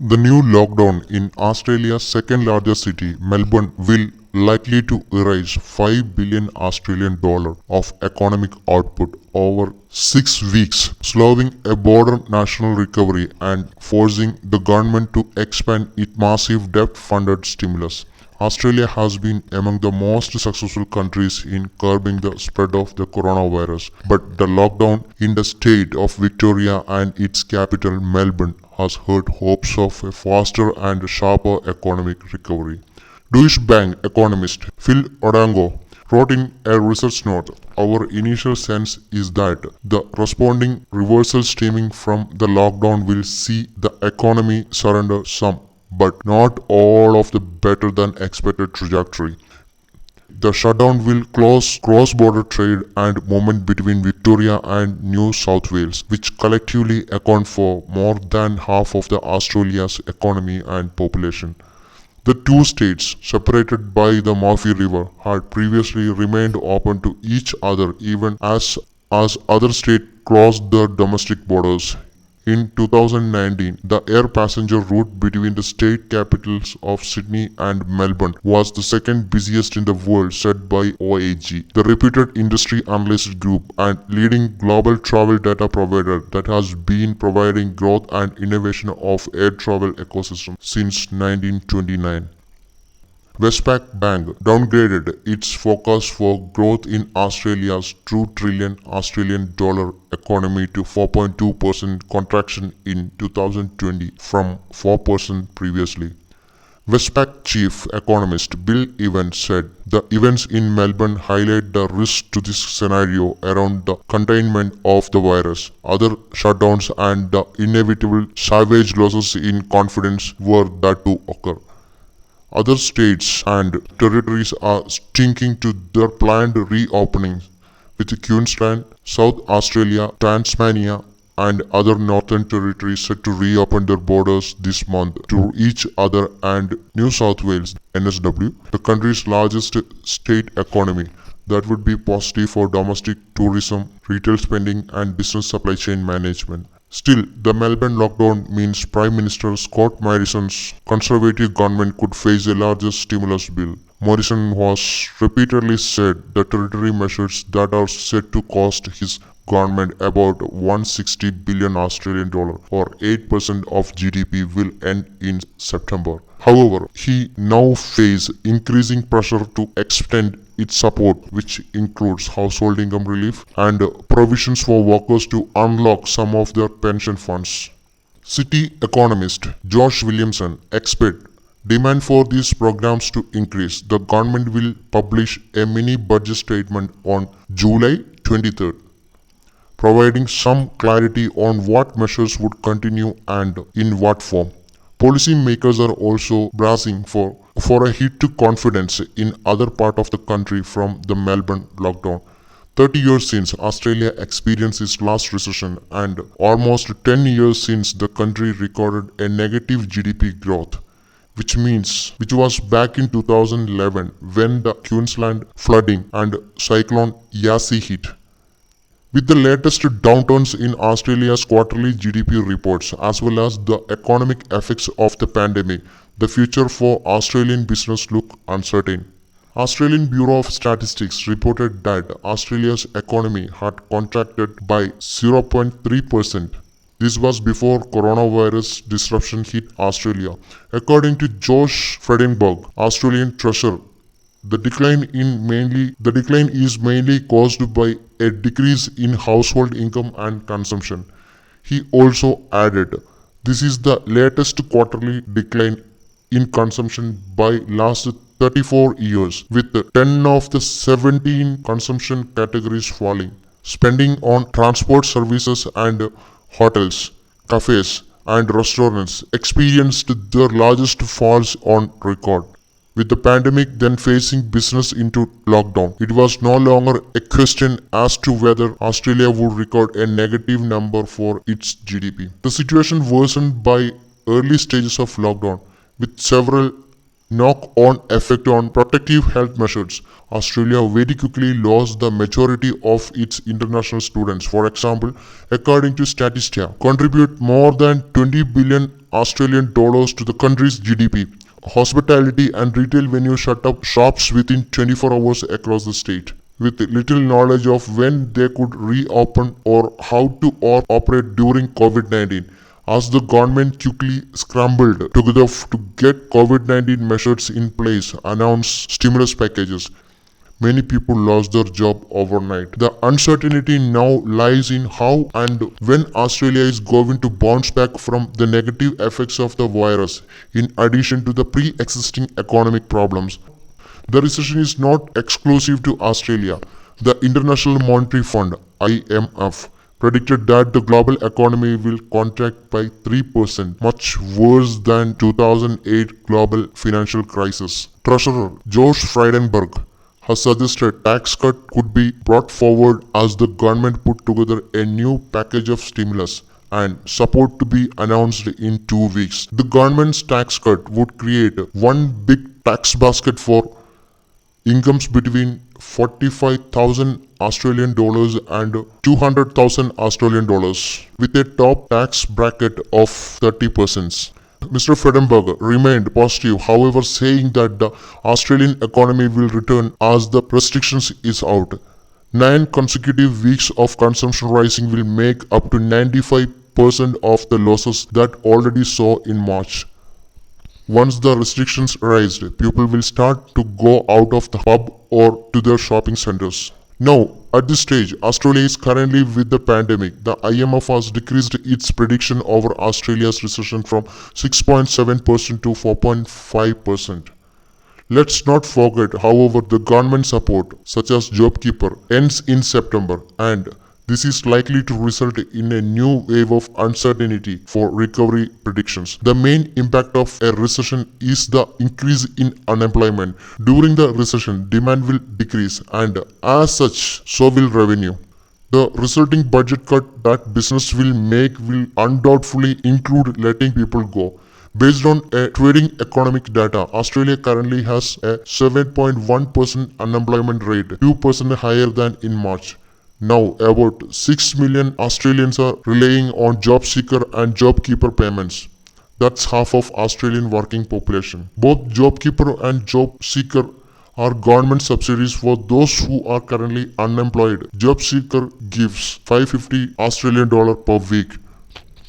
The new lockdown in Australia's second largest city, Melbourne, will likely to erase 5 billion Australian dollar of economic output over 6 weeks, slowing a broader national recovery and forcing the government to expand its massive debt-funded stimulus. Australia has been among the most successful countries in curbing the spread of the coronavirus, but the lockdown in the state of Victoria and its capital Melbourne has hurt hopes of a faster and sharper economic recovery. Deutsche Bank economist Phil Odango wrote in a research note, "Our initial sense is that the responding reversal stemming from the lockdown will see the economy surrender some, but not all of the better than expected trajectory. The shutdown will close cross-border trade and movement between Victoria and New South Wales, which collectively account for more than half of the Australia's economy and population." The two states, separated by the Murphy River, had previously remained open to each other even as other states closed their domestic borders. In 2019, the air passenger route between the state capitals of Sydney and Melbourne was the second busiest in the world, said by OAG, the reputed industry analyst group and leading global travel data provider that has been providing growth and innovation of air travel ecosystem since 1929. Westpac Bank downgraded its forecast for growth in Australia's $2 trillion Australian dollar economy to 4.2% contraction in 2020 from 4% previously. Westpac chief economist Bill Evans said the events in Melbourne highlight the risk to this scenario around the containment of the virus. Other shutdowns and the inevitable savage losses in confidence were that to occur. Other states and territories are sticking to their planned reopenings, with Queensland, South Australia, Tasmania, and other northern territories set to reopen their borders this month to each other, and New South Wales, NSW, the country's largest state economy. That would be positive for domestic tourism, retail spending, and business supply chain management. Still, the Melbourne lockdown means Prime Minister Scott Morrison's Conservative government could face a larger stimulus bill. Morrison has repeatedly said the territory measures that are set to cost his government about 160 billion Australian dollar or 8% of GDP will end in September. However, he now faces increasing pressure to extend its support, which includes household income relief and provisions for workers to unlock some of their pension funds. City economist Josh Williamson expects demand for these programs to increase. The government will publish a mini budget statement on July 23rd, providing some clarity on what measures would continue and in what form. Policymakers are also bracing for a hit to confidence in other parts of the country from the Melbourne lockdown. 30 years since Australia experienced its last recession and almost 10 years since the country recorded a negative GDP growth, which was back in 2011 when the Queensland flooding and cyclone Yasi hit. With the latest downturns in Australia's quarterly GDP reports as well as the economic effects of the pandemic, the future for Australian business look uncertain. Australian Bureau of Statistics reported that Australia's economy had contracted by 0.3%. This was before coronavirus disruption hit Australia. According to Josh Frydenberg, Australian Treasurer, the decline is mainly caused by a decrease in household income and consumption. He also added, "This is the latest quarterly decline in consumption by last 34 years, with 10 of the 17 consumption categories falling. Spending on transport services and hotels, cafes, and restaurants experienced their largest falls on record." With the pandemic then facing business into lockdown, it was no longer a question as to whether Australia would record a negative number for its GDP. The situation worsened by early stages of lockdown, with several knock-on effect on protective health measures. Australia very quickly lost the majority of its international students. For example, according to Statista, contribute more than 20 billion Australian dollars to the country's GDP. Hospitality and retail venues shut up shops within 24 hours across the state, with little knowledge of when they could reopen or how to operate during COVID-19, as the government quickly scrambled together to get COVID-19 measures in place, announced stimulus packages. Many people lost their job overnight. The uncertainty now lies in how and when Australia is going to bounce back from the negative effects of the virus, in addition to the pre-existing economic problems. The recession is not exclusive to Australia. The International Monetary Fund (IMF) predicted that the global economy will contract by 3%, much worse than 2008 global financial crisis. Treasurer George Frydenberg has suggested tax cut could be brought forward as the government put together a new package of stimulus and support to be announced in 2 weeks. The government's tax cut would create one big tax basket for incomes between 45,000 Australian dollars and 200,000 Australian dollars, with a top tax bracket of 30%. Mr. Fredenberg remained positive, however, saying that the Australian economy will return as the restrictions is out. 9 consecutive weeks of consumption rising will make up to 95% of the losses that already saw in March. Once the restrictions raised, people will start to go out of the pub or to their shopping centers. Now, at this stage, Australia is currently with the pandemic. The IMF has decreased its prediction over Australia's recession from 6.7% to 4.5%. Let's not forget, however, the government support, such as JobKeeper, ends in September, and this is likely to result in a new wave of uncertainty for recovery predictions. The main impact of a recession is the increase in unemployment. During the recession, demand will decrease, and as such, so will revenue. The resulting budget cut that business will make will undoubtedly include letting people go. Based on a trading economic data, Australia currently has a 7.1% unemployment rate, 2% higher than in March. Now, about 6 million Australians are relying on JobSeeker and JobKeeper payments. That's half of Australian working population. Both JobKeeper and JobSeeker are government subsidies for those who are currently unemployed. JobSeeker gives 550 Australian dollar per week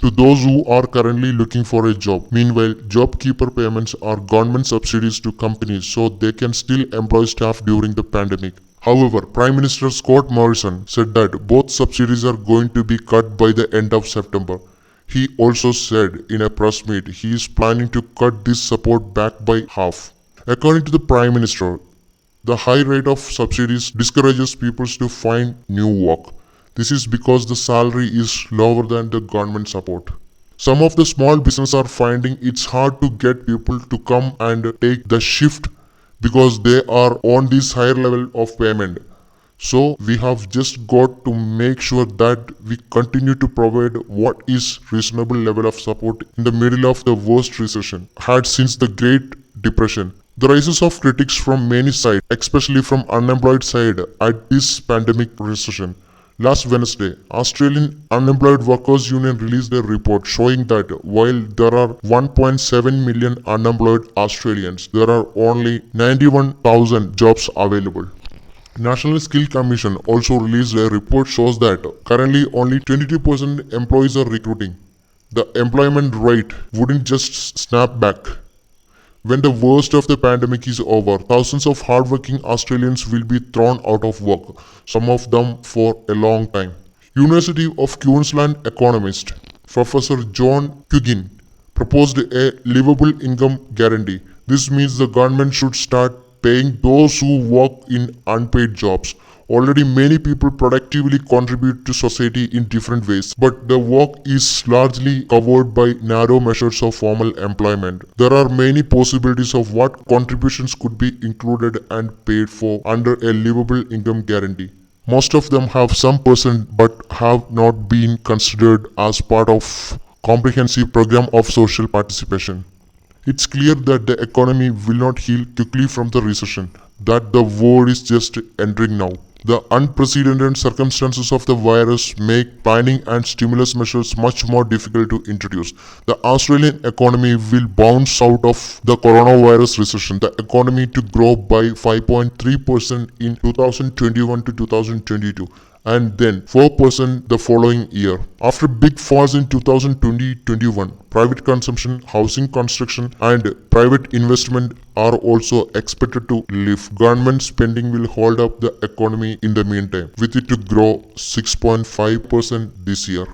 to those who are currently looking for a job. Meanwhile, JobKeeper payments are government subsidies to companies so they can still employ staff during the pandemic. However, Prime Minister Scott Morrison said that both subsidies are going to be cut by the end of September. He also said in a press meet he is planning to cut this support back by half. According to the Prime Minister, the high rate of subsidies discourages people to find new work. This is because the salary is lower than the government support. Some of the small businesses are finding it's hard to get people to come and take the shift because they are on this higher level of payment. So we have just got to make sure that we continue to provide what is reasonable level of support in the middle of the worst recession had since the Great Depression. The rises of critics from many sides, especially from unemployed side at this pandemic recession. Last Wednesday, Australian Unemployed Workers Union released a report showing that while there are 1.7 million unemployed Australians, there are only 91,000 jobs available. National Skill Commission also released a report shows that currently only 22% employees are recruiting. The employment rate wouldn't just snap back. When the worst of the pandemic is over, thousands of hardworking Australians will be thrown out of work, some of them for a long time. University of Queensland economist Professor John Quiggin proposed a livable income guarantee. This means the government should start paying those who work in unpaid jobs. Already many people productively contribute to society in different ways, but the work is largely covered by narrow measures of formal employment. There are many possibilities of what contributions could be included and paid for under a livable income guarantee. Most of them have some percent but have not been considered as part of comprehensive program of social participation. It's clear that the economy will not heal quickly from the recession that the world is just entering now. The unprecedented circumstances of the virus make planning and stimulus measures much more difficult to introduce. The Australian economy will bounce out of the coronavirus recession. The economy to grow by 5.3% in 2021 to 2022 and then 4% the following year. After big falls in 2020-21, private consumption, housing construction and private investment are also expected to lift. Government spending will hold up the economy in the meantime, with it to grow 6.5% this year.